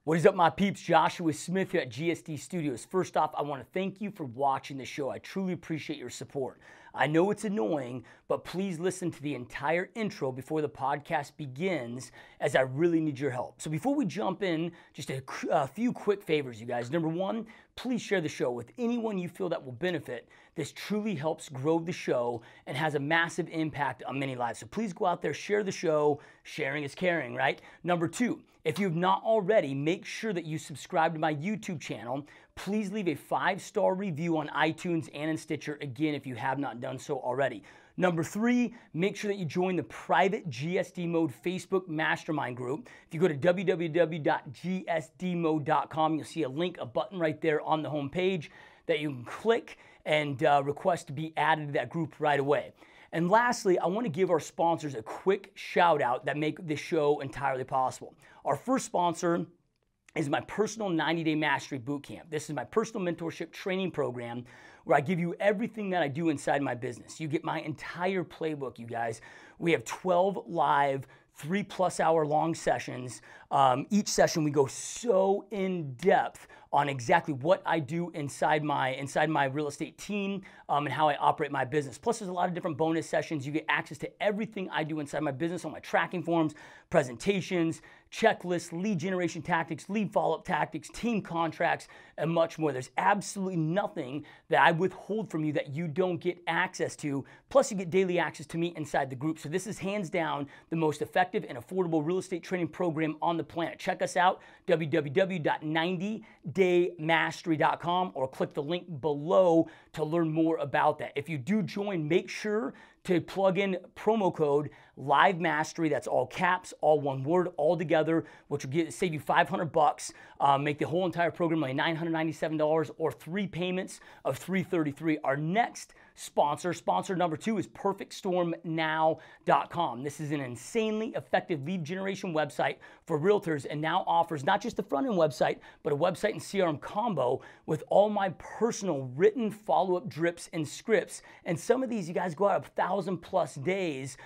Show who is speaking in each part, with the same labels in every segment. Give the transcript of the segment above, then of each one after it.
Speaker 1: What is up, my peeps? Joshua Smith here at GSD Studios. First off, I want to thank you for watching the show. I truly appreciate your support. I know it's annoying, but please listen to the entire intro before the podcast begins, as I really need your help. So before we jump in, just a few quick favors, you guys. Number one, please share the show with anyone you feel that will benefit. This truly helps grow the show and has a massive impact on many lives. So please go out there, share the show. Sharing is caring, right? Number two, if you have not already, make sure that you subscribe to my YouTube channel. Please leave a 5-star review on iTunes and in Stitcher, again, if you have not done so already. Number three, make sure that you join the private GSD Mode Facebook Mastermind group. If you go to www.gsdmode.com, you'll see a link, a button right there on the home page that you can click and request to be added to that group right away. And lastly, I want to give our sponsors a quick shout out that make this show entirely possible. Our first sponsor is my personal 90-day mastery bootcamp. This is my personal mentorship training program where I give you everything that I do inside my business. You get my entire playbook, you guys. We have 12 live 3+ hour long sessions. Each session we go so in depth on exactly what I do inside my real estate team and how I operate my business. Plus there's a lot of different bonus sessions. You get access to everything I do inside my business on my tracking forms, presentations, checklists, lead generation tactics, lead follow-up tactics, team contracts, and much more. There's absolutely nothing that I withhold from you that you don't get access to. Plus you get daily access to me inside the group. So this is hands down the most effective and affordable real estate training program on the planet. Check us out, www.90daymastery.com, or click the link below to learn more about that. If you do join, make sure to plug in promo code Live Mastery. That's all caps, all one word, all together, which will save you $500. Make the whole entire program like $997, or 3 payments of $333. Our next sponsor number 2, is PerfectStormNow.com. This is an insanely effective lead generation website for realtors, and now offers not just the front end website, but a website and CRM combo with all my personal written follow-up drips and scripts. And some of these, you guys, go out 1,000+ days.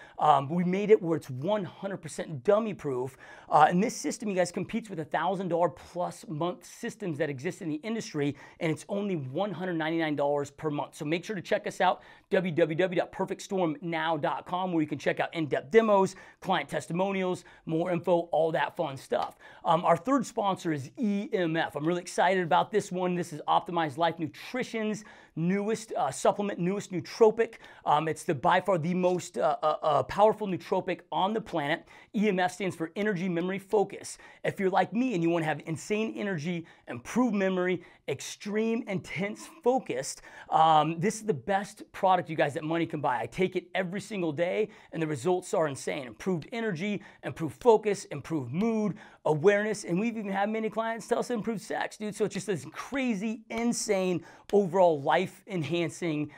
Speaker 1: We made it where it's 100% dummy proof. And this system, you guys, competes with $1,000+ month systems that exist in the industry, and it's only $199 per month. So make sure to check us out, www.perfectstormnow.com, where you can check out in-depth demos, client testimonials, more info, all that fun stuff. Our third sponsor is EMF. I'm really excited about this one. This is Optimized Life Nutrition's newest supplement, newest nootropic. It's by far the most powerful nootropic on the planet. EMF stands for Energy, Memory, Focus. If you're like me and you want to have insane energy, improved memory, extreme, intense focused, this is the best product, you guys, that money can buy. I take it every single day, and the results are insane. Improved energy, improved focus, improved mood, awareness, and we've even had many clients tell us improved sex, dude. So it's just this crazy, insane, overall life-enhancing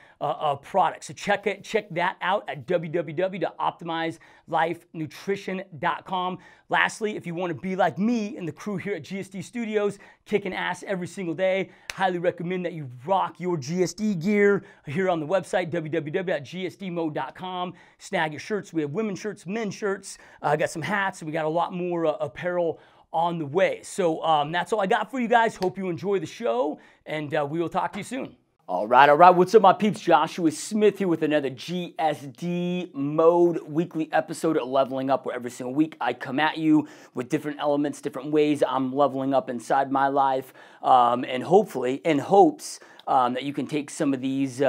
Speaker 1: product. So check that out at www.optimizedlifenutrition.com. Lastly, if you want to be like me and the crew here at GSD Studios, kicking ass every single day, highly recommend that you rock your GSD gear here on the website, www.gsdmode.com. Snag your shirts. We have women's shirts, men's shirts. I got some hats, and we got a lot more apparel on the way. So that's all I got for you guys. Hope you enjoy the show, and we will talk to you soon. All right. What's up, my peeps? Joshua Smith here with another GSD Mode weekly episode of Leveling Up, where every single week I come at you with different elements, different ways I'm leveling up inside my life, and hopefully, in hopes that you can take some of these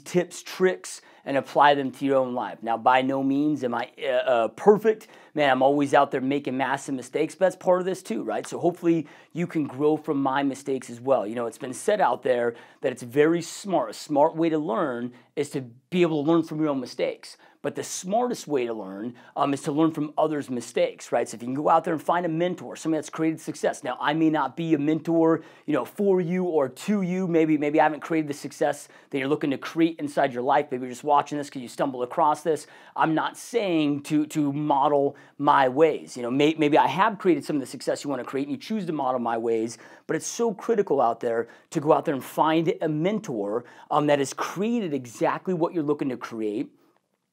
Speaker 1: tips, tricks, and apply them to your own life. Now, by no means am I perfect. Man, I'm always out there making massive mistakes, but that's part of this too, right? So hopefully you can grow from my mistakes as well. You know, it's been said out there that it's very smart. A smart way to learn is to be able to learn from your own mistakes. But the smartest way to learn is to learn from others' mistakes, right? So if you can go out there and find a mentor, somebody that's created success. Now, I may not be a mentor, you know, for you or to you. Maybe I haven't created the success that you're looking to create inside your life. Maybe you're just watching this because you stumbled across this. I'm not saying to model my ways. You know, maybe I have created some of the success you want to create and you choose to model my ways, but it's so critical out there to go out there and find a mentor that has created exactly what you're looking to create,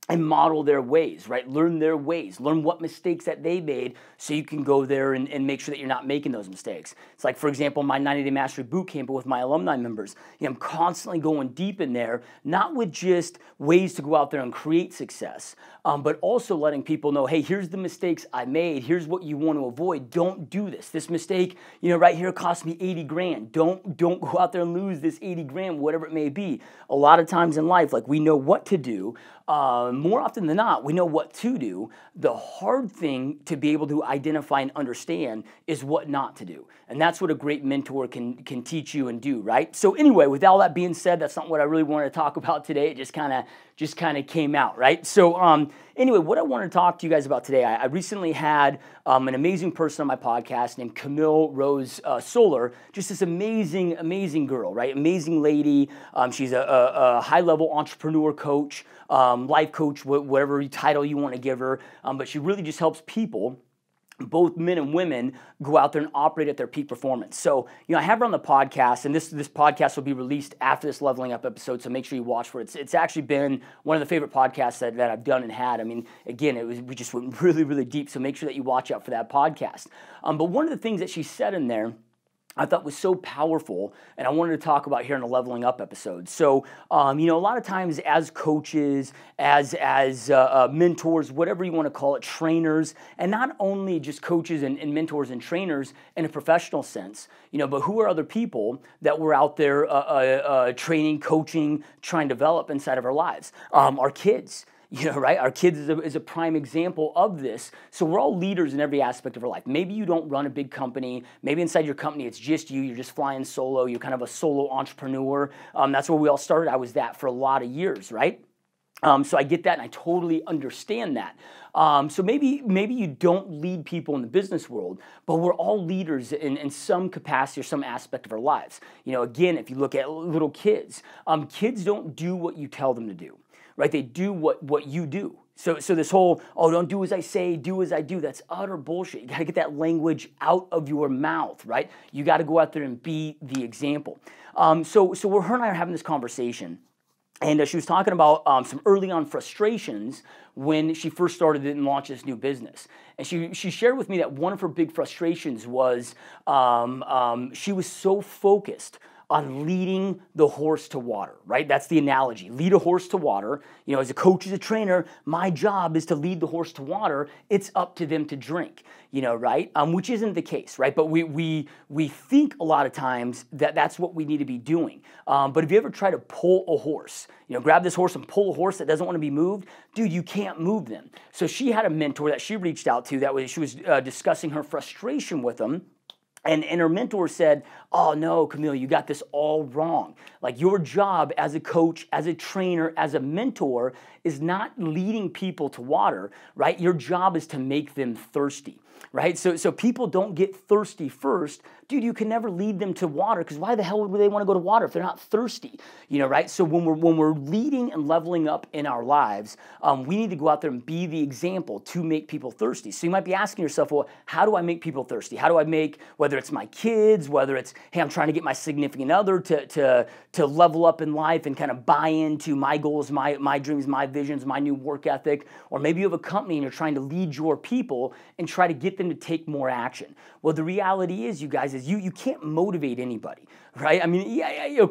Speaker 1: and model their ways, right? Learn their ways, learn what mistakes that they made so you can go there and make sure that you're not making those mistakes. It's like, for example, my 90-day mastery bootcamp with my alumni members. I'm constantly going deep in there, not with just ways to go out there and create success, but also letting people know, hey, here's the mistakes I made. Here's what you want to avoid. Don't do this. This mistake, right here cost me 80 grand. Don't go out there and lose this 80 grand, whatever it may be. A lot of times in life, like, we know what to do. More often than not, we know what to do. The hard thing to be able to identify and understand is what not to do. And that's what a great mentor can teach you and do, right? So anyway, with all that being said, that's not what I really wanted to talk about today. It just kind of came out, right? So anyway, what I want to talk to you guys about today, I recently had an amazing person on my podcast named Camille Rose Solar, just this amazing girl, right? Amazing lady. She's a high-level entrepreneur coach, life coach, whatever title you want to give her, but she really just helps people, both men and women, go out there and operate at their peak performance. So, I have her on the podcast, and this podcast will be released after this Leveling Up episode, so make sure you watch for it. It's actually been one of the favorite podcasts that I've done and had. I mean, again, we just went really deep, so make sure that you watch out for that podcast. But one of the things that she said in there I thought was so powerful, and I wanted to talk about here in a Leveling Up episode. So, a lot of times as coaches, as mentors, whatever you want to call it, trainers, and not only just coaches and mentors and trainers in a professional sense, but who are other people that we're out there training, coaching, trying to develop inside of our lives? Our kids. Right? Our kids is a prime example of this. So we're all leaders in every aspect of our life. Maybe you don't run a big company. Maybe inside your company it's just you. You're just flying solo. You're kind of a solo entrepreneur. That's where we all started. I was that for a lot of years, right? So I get that, and I totally understand that. So maybe you don't lead people in the business world, but we're all leaders in some capacity or some aspect of our lives. Again, if you look at little kids, kids don't do what you tell them to do. Right? They do what you do. So this whole, don't do as I say, do as I do, that's utter bullshit. You got to get that language out of your mouth, right? You got to go out there and be the example. So her and I are having this conversation, and she was talking about some early on frustrations when she first started and launched this new business. And she shared with me that one of her big frustrations was she was so focused on leading the horse to water, right? That's the analogy. Lead a horse to water. As a coach, as a trainer, my job is to lead the horse to water. It's up to them to drink, right? Which isn't the case, right? But we think a lot of times that that's what we need to be doing. But if you ever try to pull a horse, grab this horse and pull a horse that doesn't want to be moved, dude, you can't move them. So she had a mentor that she reached out to she was discussing her frustration with them. And her mentor said, oh no, Camille, you got this all wrong. Like, your job as a coach, as a trainer, as a mentor is not leading people to water, right? Your job is to make them thirsty, right? So people don't get thirsty first. Dude, you can never lead them to water, because why the hell would they want to go to water if they're not thirsty, right? So when we're leading and leveling up in our lives, we need to go out there and be the example to make people thirsty. So you might be asking yourself, well, how do I make people thirsty? How do I make, whether it's my kids, whether it's, hey, I'm trying to get my significant other to level up in life and kind of buy into my goals, my dreams, my visions, my new work ethic, or maybe you have a company and you're trying to lead your people and try to get them to take more action. Well, the reality is, you guys, is you can't motivate anybody, right? I mean, you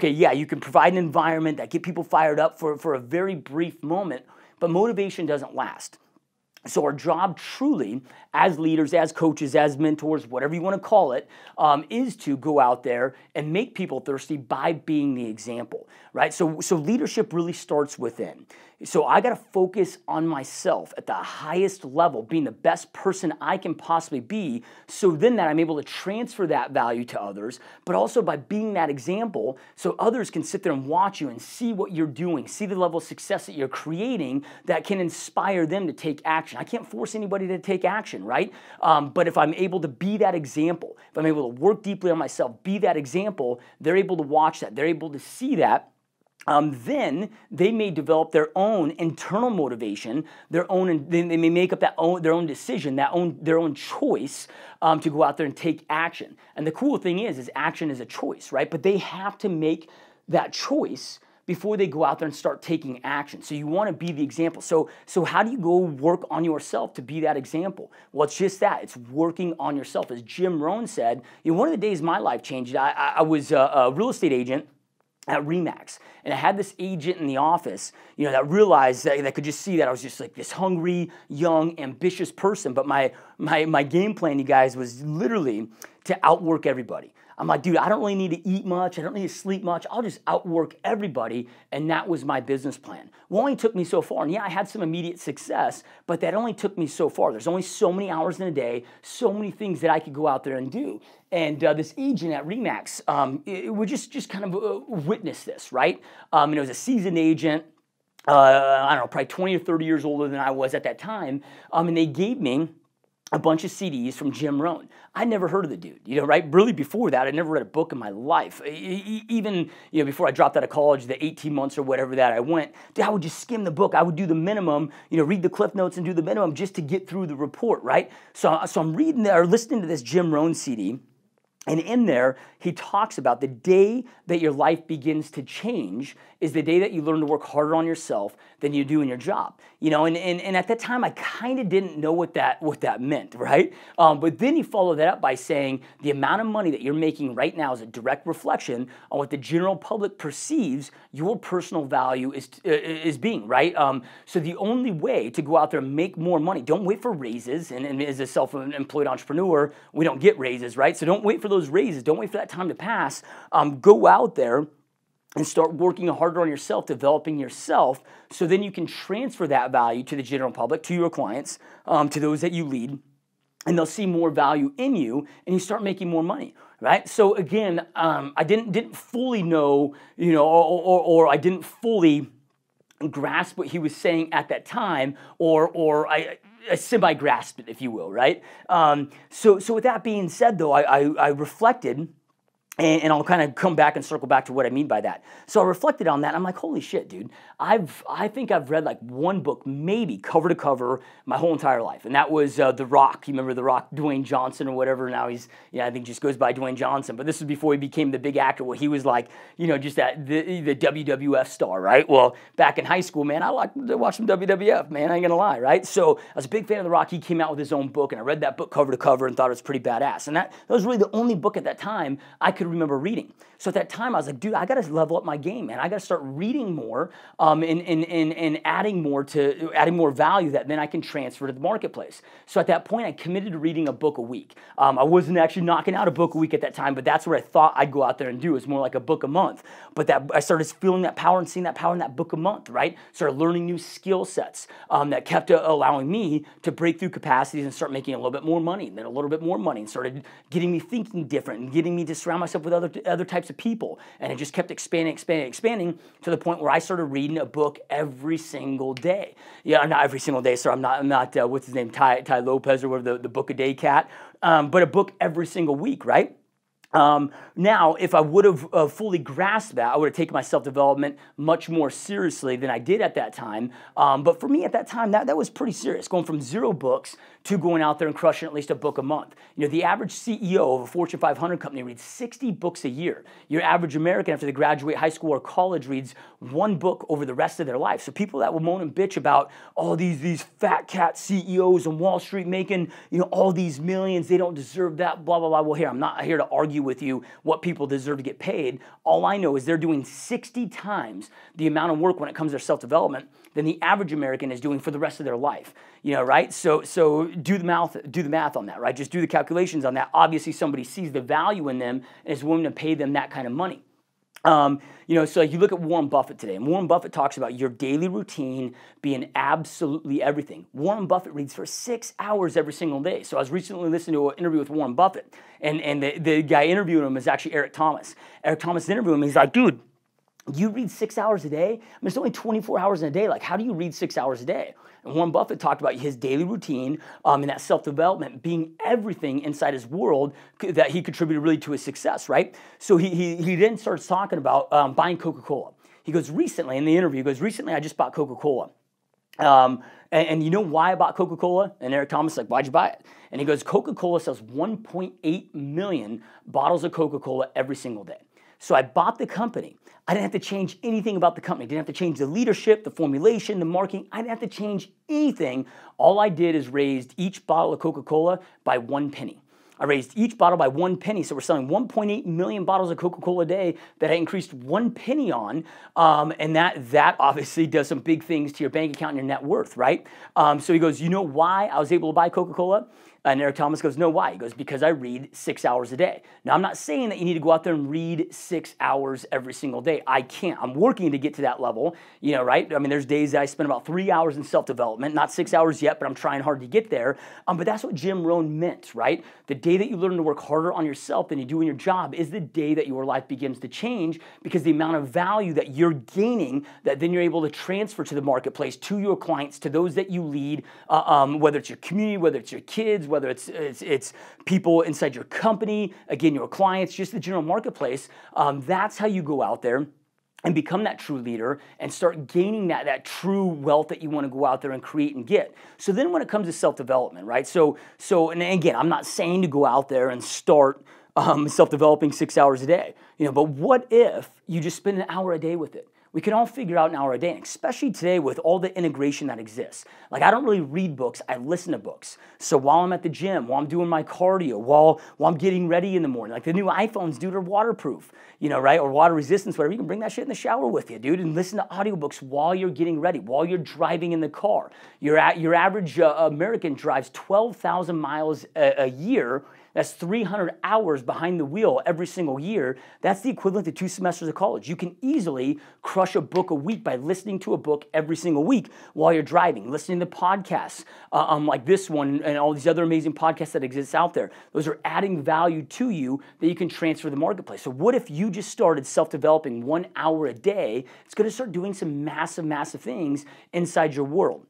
Speaker 1: can provide an environment that get people fired up for a very brief moment, but motivation doesn't last. So our job truly, as leaders, as coaches, as mentors, whatever you want to call it, is to go out there and make people thirsty by being the example, right? So leadership really starts within. So I got to focus on myself at the highest level, being the best person I can possibly be, so then that I'm able to transfer that value to others, but also by being that example, so others can sit there and watch you and see what you're doing, see the level of success that you're creating that can inspire them to take action. I can't force anybody to take action, right? But if I'm able to be that example, if I'm able to work deeply on myself, be that example, they're able to watch that, they're able to see that. Then they may develop their own internal motivation, they may make up their own decision, their own choice to go out there and take action. And the cool thing is action is a choice, right? But they have to make that choice before they go out there and start taking action. So you want to be the example. So how do you go work on yourself to be that example? Well, it's just that. It's working on yourself. As Jim Rohn said, one of the days my life changed, I was a real estate agent at RE/MAX. And I had this agent in the office, that realized that could just see that I was just like this hungry, young, ambitious person. But my game plan, you guys, was literally to outwork everybody. I'm like, dude, I don't really need to eat much. I don't need to sleep much. I'll just outwork everybody. And that was my business plan. Well, it only took me so far. And yeah, I had some immediate success, but that only took me so far. There's only so many hours in a day, so many things that I could go out there and do. And this agent at RE/MAX would just kind of witness this, right? It was a seasoned agent. I don't know, probably 20 or 30 years older than I was at that time. And they gave me a bunch of CDs from Jim Rohn. I'd never heard of the dude, right? Really before that, I'd never read a book in my life. Even, before I dropped out of college, the 18 months or whatever that I went, dude, I would just skim the book. I would do the minimum, read the cliff notes and do the minimum just to get through the report, right? So I'm reading or listening to this Jim Rohn CD. And in there, he talks about the day that your life begins to change is the day that you learn to work harder on yourself than you do in your job. And at that time, I kind of didn't know what that meant, right? But then he followed that up by saying the amount of money that you're making right now is a direct reflection on what the general public perceives your personal value is being, right? So the only way to go out there and make more money, don't wait for raises. And as a self-employed entrepreneur, we don't get raises, right? So don't wait for those raises. Don't wait for that time to pass. Go out there and start working harder on yourself, developing yourself, so then you can transfer that value to the general public, to your clients, to those that you lead, and they'll see more value in you, and you start making more money, right? So again, I didn't fully know, or I didn't fully grasp what he was saying at that time, or I semi-grasped it, if you will, right? So with that being said, though, I reflected. And I'll kind of come back and circle back to what I mean by that. So I reflected on that. I'm like, holy shit, dude. I think I've read like one book, maybe cover to cover, my whole entire life. And that was The Rock. You remember The Rock, Dwayne Johnson or whatever. Now he's, I think just goes by Dwayne Johnson. But this was before he became the big actor where he was like, just that the WWF star, right? Well, back in high school, man, I liked to watch some WWF, man. I ain't gonna lie, right? So I was a big fan of The Rock. He came out with his own book, and I read that book cover to cover and thought it was pretty badass. And that was really the only book at that time I could remember reading. So at that time, I was like, dude, I got to level up my game, man. I got to start reading more and adding more value that then I can transfer to the marketplace. So at that point, I committed to reading a book a week. I wasn't actually knocking out a book a week at that time, but that's what I thought I'd go out there and do. It's more like a book a month. But that I started feeling that power and seeing that power in that book a month, right? Started learning new skill sets that kept allowing me to break through capacities and start making a little bit more money, and then a little bit more money, and started getting me thinking different and getting me to surround myself with other types of people. And it just kept expanding to the point where I started reading a book every single day. Yeah, not every single day, sir. I'm not what's his name, Ty Lopez or whatever, the book a day cat, but a book every single week, right? Now, if I would have fully grasped that, I would have taken my self-development much more seriously than I did at that time. But for me at that time, that was pretty serious, going from 0 books to going out there and crushing at least a book a month. The average CEO of a Fortune 500 company reads 60 books a year. Your average American, after they graduate high school or college, reads 1 book over the rest of their life. So people that will moan and bitch about all these fat cat CEOs on Wall Street making, all these millions, they don't deserve that, blah, blah, blah. Well, here, I'm not here to argue with you what people deserve to get paid. All I know is they're doing 60 times the amount of work when it comes to their self-development than the average American is doing for the rest of their life. Right? So do the math on that, right? Just do the calculations on that. Obviously, somebody sees the value in them and is willing to pay them that kind of money. So you look at Warren Buffett today, and Warren Buffett talks about your daily routine being absolutely everything. Warren Buffett reads for 6 hours every single day. So I was recently listening to an interview with Warren Buffett, and the guy interviewing him is actually Eric Thomas. Eric Thomas interviewed him, and he's like, dude, you read 6 hours a day? I mean, it's only 24 hours in a day. Like, how do you read 6 hours a day? And Warren Buffett talked about his daily routine and that self-development being everything inside his world that he contributed really to his success, right? So he then starts talking about buying Coca-Cola. He goes, recently, in the interview, he goes, recently I just bought Coca-Cola. And you know why I bought Coca-Cola? And Eric Thomas is like, why'd you buy it? And he goes, Coca-Cola sells 1.8 million bottles of Coca-Cola every single day. So I bought the company. I didn't have to change anything about the company. I didn't have to change the leadership, the formulation, the marketing. I didn't have to change anything. All I did is raised each bottle of Coca-Cola by 1 penny. I raised each bottle by 1 penny, so we're selling 1.8 million bottles of Coca-Cola a day that I increased 1 penny on, and that obviously does some big things to your bank account and your net worth, right? So he goes, you know why I was able to buy Coca-Cola? And Eric Thomas goes, no, why? He goes, because I read 6 hours a day. Now, I'm not saying that you need to go out there and read 6 hours every single day. I can't. I'm working to get to that level, you know, right? I mean, there's days that I spend about 3 hours in self-development, not 6 hours yet, but I'm trying hard to get there. But that's what Jim Rohn meant, right? The day that you learn to work harder on yourself than you do in your job is the day that your life begins to change, because the amount of value that you're gaining, that then you're able to transfer to the marketplace, to your clients, to those that you lead, whether it's your community, whether it's your kids, whether it's people inside your company, again, your clients, just the general marketplace. That's how you go out there and become that true leader and start gaining that true wealth that you want to go out there and create and get. So then when it comes to self-development, right? So and again, I'm not saying to go out there and start self-developing 6 hours a day, you know, but what if you just spend an hour a day with it? We can all figure out an hour a day, and especially today with all the integration that exists. Like, I don't really read books, I listen to books. So while I'm at the gym, while I'm doing my cardio, while I'm getting ready in the morning, like the new iPhones, dude, are waterproof, you know, right? Or water resistance, whatever. You can bring that shit in the shower with you, dude, and listen to audiobooks while you're getting ready, while you're driving in the car. Your average American drives 12,000 miles a year. That's 300 hours behind the wheel every single year. That's the equivalent to 2 semesters of college. You can easily crush a book a week by listening to a book every single week while you're driving, listening to podcasts like this one and all these other amazing podcasts that exist out there. Those are adding value to you that you can transfer to the marketplace. So what if you just started self-developing 1 hour a day? It's going to start doing some massive, massive things inside your world.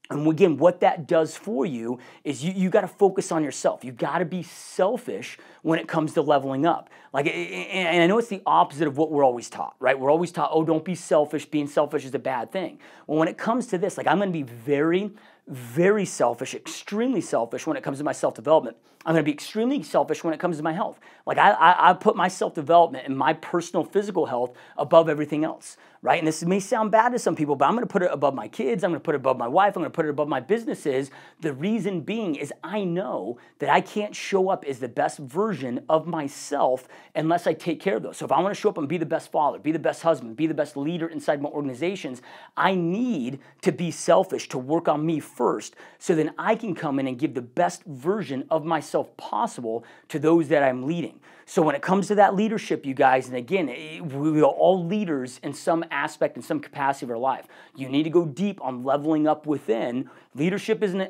Speaker 1: And again, what that does for you is you got to focus on yourself. You got to be selfish when it comes to leveling up. Like, and I know it's the opposite of what we're always taught, right? We're always taught, oh, don't be selfish. Being selfish is a bad thing. Well, when it comes to this, like, I'm going to be very, very selfish, extremely selfish when it comes to my self-development. I'm going to be extremely selfish when it comes to my health. Like, I put my self-development and my personal physical health above everything else, right? And this may sound bad to some people, but I'm going to put it above my kids. I'm going to put it above my wife. I'm going to put it above my businesses. The reason being is I know that I can't show up as the best version of myself unless I take care of those. So if I want to show up and be the best father, be the best husband, be the best leader inside my organizations, I need to be selfish, to work on me first, so then I can come in and give the best version of myself possible to those that I'm leading. So when it comes to that leadership, you guys, and again, we are all leaders in some aspect, in some capacity of our life. You need to go deep on leveling up within. Leadership isn't an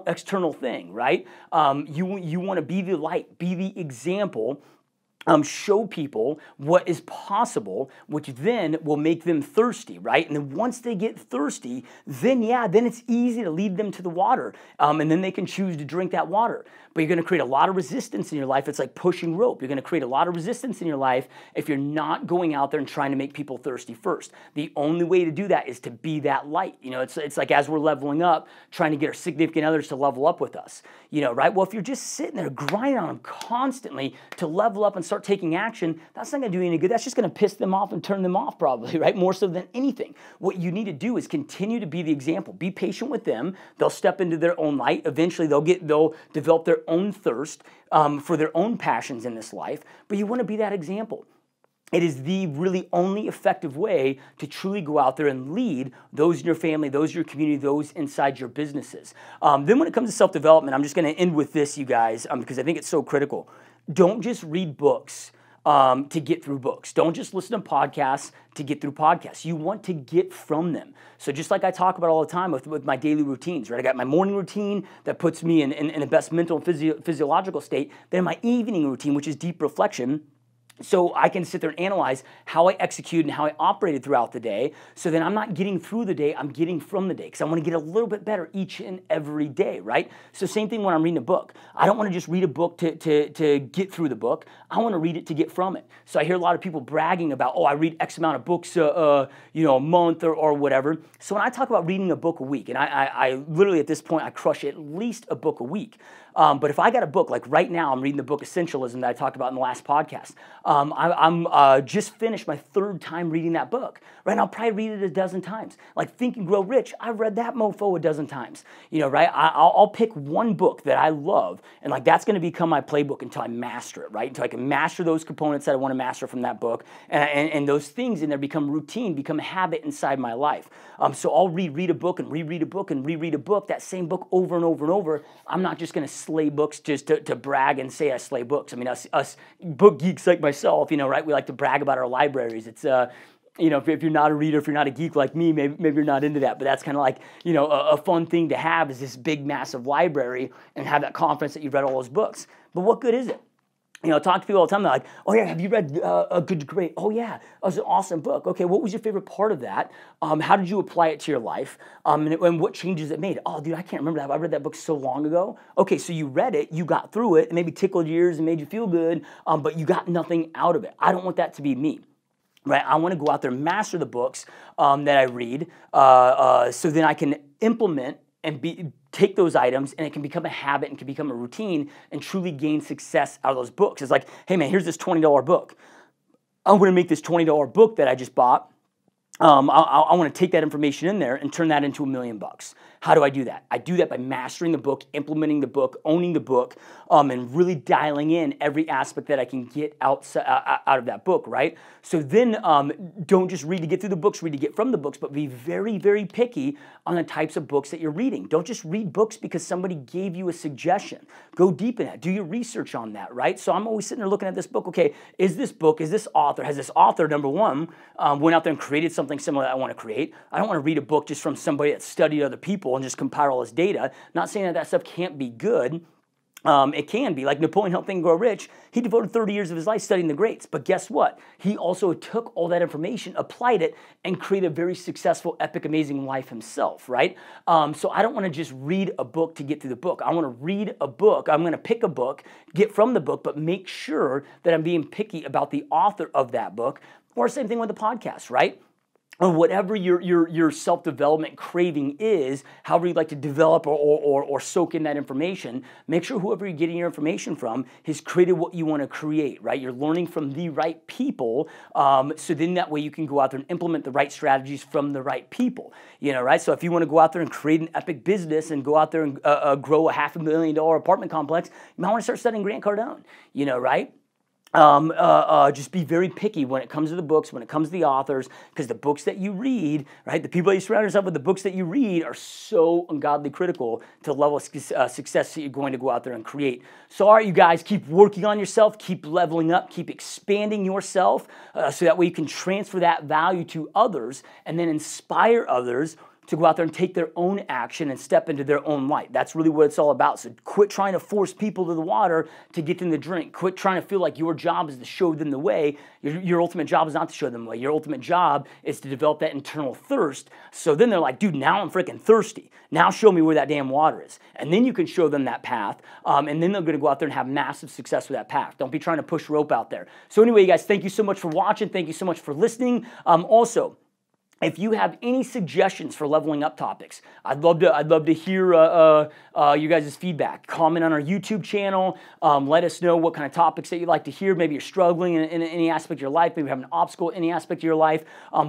Speaker 1: external thing, right? You want to be the light, be the example, show people what is possible, which then will make them thirsty, right? And then once they get thirsty, then it's easy to lead them to the water, and then they can choose to drink that water. But you're going to create a lot of resistance in your life. It's like pushing rope. You're going to create a lot of resistance in your life if you're not going out there and trying to make people thirsty first. The only way to do that is to be that light. You know, it's like as we're leveling up, trying to get our significant others to level up with us. You know, right? Well, if you're just sitting there grinding on them constantly to level up and start taking action, that's not going to do you any good. That's just going to piss them off and turn them off probably, right? More so than anything. What you need to do is continue to be the example. Be patient with them. They'll step into their own light. Eventually, they'll develop their own thirst for their own passions in this life. But you want to be that example. It is the really only effective way to truly go out there and lead those in your family, those in your community, those inside your businesses. Then when it comes to self-development, I'm just going to end with this, you guys, because I think it's so critical. Don't just read books to get through books. Don't just listen to podcasts to get through podcasts. You want to get from them. So just like I talk about all the time with my daily routines, right? I got my morning routine that puts me in the best mental and physiological state. Then my evening routine, which is deep reflection, so I can sit there and analyze how I executed and how I operated throughout the day. So then I'm not getting through the day, I'm getting from the day, because I want to get a little bit better each and every day, right? So same thing when I'm reading a book. I don't want to just read a book to get through the book. I want to read it to get from it. So I hear a lot of people bragging about, oh, I read X amount of books, a month or whatever. So when I talk about reading a book a week, and I literally at this point, I crush at least a book a week. But if I got a book, like right now, I'm reading the book Essentialism that I talked about in the last podcast. I'm just finished my 3rd time reading that book. Right now, I'll probably read it a dozen times. Like Think and Grow Rich, I've read that mofo a dozen times. You know, right? I'll pick one book that I love, and like that's going to become my playbook until I master it, right? Until I can master those components that I want to master from that book, and those things in there become routine, become a habit inside my life. So I'll reread a book and reread a book and reread a book, that same book over and over and over. I'm not just going to slay books just to brag and say I slay books. I mean, us book geeks like myself, you know, right? We like to brag about our libraries. It's you know, if you're not a reader, if you're not a geek like me, maybe you're not into that. But that's kind of like, you know, a fun thing to have is this big, massive library and have that confidence that you've read all those books. But what good is it? You know, I talk to people all the time. They're like, "Oh yeah, have you read A Good to Great?" "Oh yeah, that was an awesome book." "Okay, what was your favorite part of that? How did you apply it to your life? And what changes it made?" "Oh, dude, I can't remember that. I read that book so long ago." "Okay, so you read it, you got through it, and maybe tickled your ears and made you feel good, but you got nothing out of it." I don't want that to be me. Right, I want to go out there and master the books that I read, so then I can implement and take those items, and it can become a habit and can become a routine and truly gain success out of those books. It's like, hey man, here's this $20 book. I'm going to make this $20 book that I just bought. I want to take that information in there and turn that into $1 million. How do I do that? I do that by mastering the book, implementing the book, owning the book, and really dialing in every aspect that I can get out of that book, right? So then don't just read to get through the books, read to get from the books, but be very, very picky on the types of books that you're reading. Don't just read books because somebody gave you a suggestion. Go deep in that. Do your research on that, right? So I'm always sitting there looking at this book. Okay, is this author, has this author, number one, went out there and created something similar that I want to create? I don't want to read a book just from somebody that studied other people and just compile all this data. Not saying that stuff can't be good. It can be. Like Napoleon Hill, Think and Grow Rich, he devoted 30 years of his life studying the greats. But guess what? He also took all that information, applied it, and created a very successful, epic, amazing life himself, right? So I don't want to just read a book to get through the book. I want to read a book. I'm going to pick a book, get from the book, but make sure that I'm being picky about the author of that book. Or same thing with the podcast, right? Or whatever your self-development craving is, however you'd like to develop or soak in that information, make sure whoever you're getting your information from has created what you want to create, right? You're learning from the right people, so then that way you can go out there and implement the right strategies from the right people, you know, right? So if you want to go out there and create an epic business and go out there and grow a $500,000 apartment complex, you might want to start studying Grant Cardone, you know, right? Just be very picky when it comes to the books, when it comes to the authors, because the books that you read, right, the people that you surround yourself with, the books that you read are so ungodly critical to the level of success that you're going to go out there and create. So all right, you guys, keep working on yourself, keep leveling up, keep expanding yourself, so that way you can transfer that value to others and then inspire others to go out there and take their own action and step into their own light. That's really what it's all about. So quit trying to force people to the water to get them to drink. Quit trying to feel like your job is to show them the way. Your ultimate job is not to show them the way. Your ultimate job is to develop that internal thirst. So then they're like, dude, now I'm freaking thirsty. Now show me where that damn water is. And then you can show them that path. And then they're going to go out there and have massive success with that path. Don't be trying to push rope out there. So anyway, you guys, thank you so much for watching. Thank you so much for listening. Also, if you have any suggestions for leveling up topics, I'd love to hear you guys' feedback. Comment on our YouTube channel. Let us know what kind of topics that you'd like to hear. Maybe you're struggling in any aspect of your life. Maybe you have an obstacle in any aspect of your life.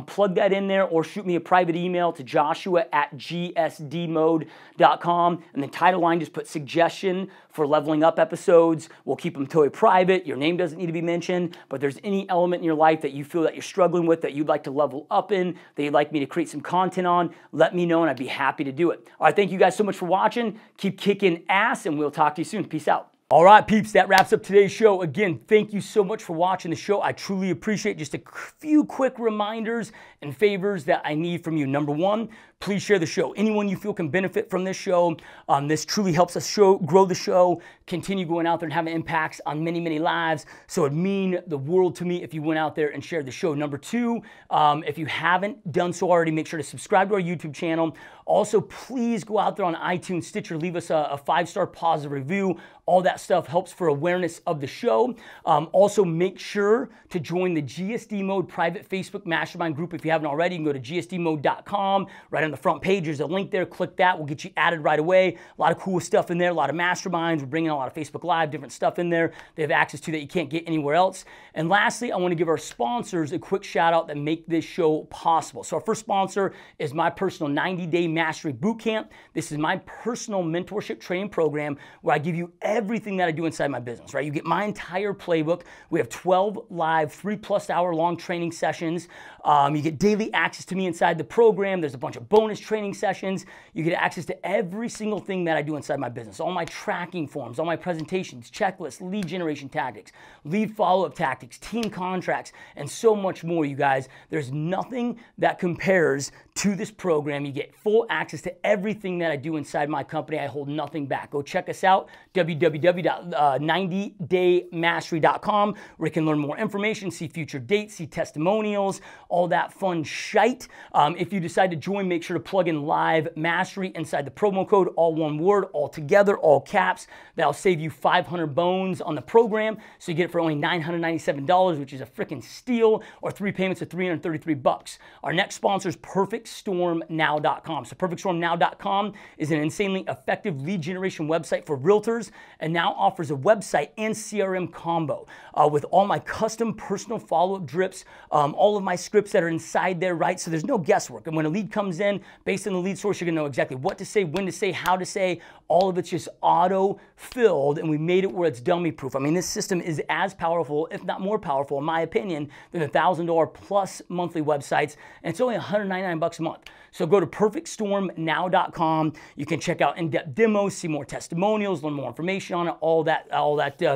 Speaker 1: Plug that in there or shoot me a private email to joshua@gsdmode.com. And the title line, just put suggestion for leveling up episodes. We'll keep them totally private. Your name doesn't need to be mentioned. But if there's any element in your life that you feel that you're struggling with, that you'd like to level up in, that you'd like me to create some content on, let me know and I'd be happy to do it. All right, thank you guys so much for watching. Keep kicking ass and we'll talk to you soon. Peace out. All right, peeps, that wraps up today's show. Again, thank you so much for watching the show. I truly appreciate just a few quick reminders and favors that I need from you. Number one, please share the show. Anyone you feel can benefit from this show. This truly helps us grow the show, continue going out there and having impacts on many, many lives. So it'd mean the world to me if you went out there and shared the show. Number two, if you haven't done so already, make sure to subscribe to our YouTube channel. Also, please go out there on iTunes, Stitcher, leave us a 5-star positive review. All that stuff helps for awareness of the show. Also, make sure to join the GSD Mode private Facebook mastermind group if you haven't already. You can go to gsdmode.com. Right on the the front page. There's a link there. Click that. We'll get you added right away. A lot of cool stuff in there, a lot of masterminds. We're bringing a lot of Facebook Live, different stuff in there they have access to that you can't get anywhere else. And lastly, I want to give our sponsors a quick shout out that make this show possible. So our first sponsor is my personal 90-day mastery bootcamp. This is my personal mentorship training program where I give you everything that I do inside my business, right? You get my entire playbook. We have 12 live, 3+ hour long training sessions. You get daily access to me inside the program. There's a bunch of bonus training sessions. You get access to every single thing that I do inside my business. All my tracking forms, all my presentations, checklists, lead generation tactics, lead follow-up tactics, team contracts, and so much more, you guys. There's nothing that compares to this program. You get full access to everything that I do inside my company. I hold nothing back. Go check us out, www.90daymastery.com, where you can learn more information, see future dates, see testimonials, all that fun shite. If you decide to join, make sure to plug in Live Mastery inside the promo code, all one word, all together, all caps. That'll save you 500 bones on the program. So you get it for only $997, which is a freaking steal, or 3 payments of $333. Our next sponsor is PerfectStormNow.com. So PerfectStormNow.com is an insanely effective lead generation website for realtors, and now offers a website and CRM combo with all my custom personal follow-up drips, all of my scripts that are inside there, right? So there's no guesswork. And when a lead comes in, based on the lead source, you're gonna know exactly what to say, when to say, how to say. All of it's just auto-filled, and we made it where it's dummy-proof. I mean, this system is as powerful, if not more powerful, in my opinion, than the $1,000 plus monthly websites, and it's only $199 a month. So go to PerfectStormNow.com. You can check out in-depth demos, see more testimonials, learn more information on it, all that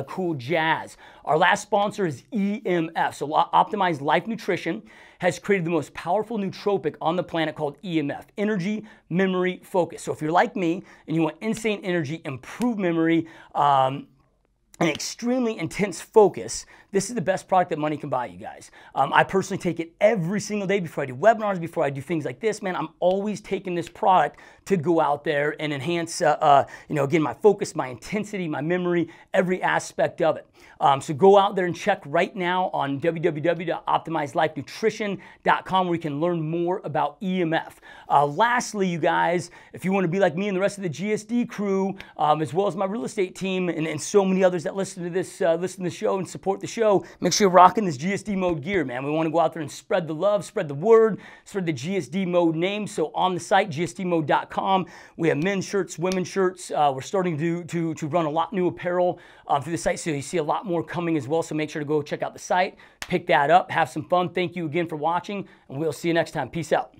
Speaker 1: cool jazz. Our last sponsor is EMF. So Optimized Life Nutrition has created the most powerful nootropic on the planet called EMF, Energy, Memory, Focus. So if you're like me and you want insane energy, improved memory, an extremely intense focus, this is the best product that money can buy, you guys. I personally take it every single day before I do webinars, before I do things like this, man. I'm always taking this product to go out there and enhance, again, my focus, my intensity, my memory, every aspect of it. So go out there and check right now on www.optimizedlifenutrition.com, where you can learn more about EMF. Lastly, you guys, if you want to be like me and the rest of the GSD crew, as well as my real estate team and so many others that listen to this, listen to the show and support the show, make sure you're rocking this GSD mode gear, man. We want to go out there and spread the love, spread the word, spread the GSD mode name. So on the site, gsdmode.com, we have men's shirts, women's shirts. We're starting to run a lot new apparel through the site, so you see a lot more coming as well. So make sure to go check out the site, pick that up, have some fun. Thank you again for watching, and we'll see you next time. Peace out.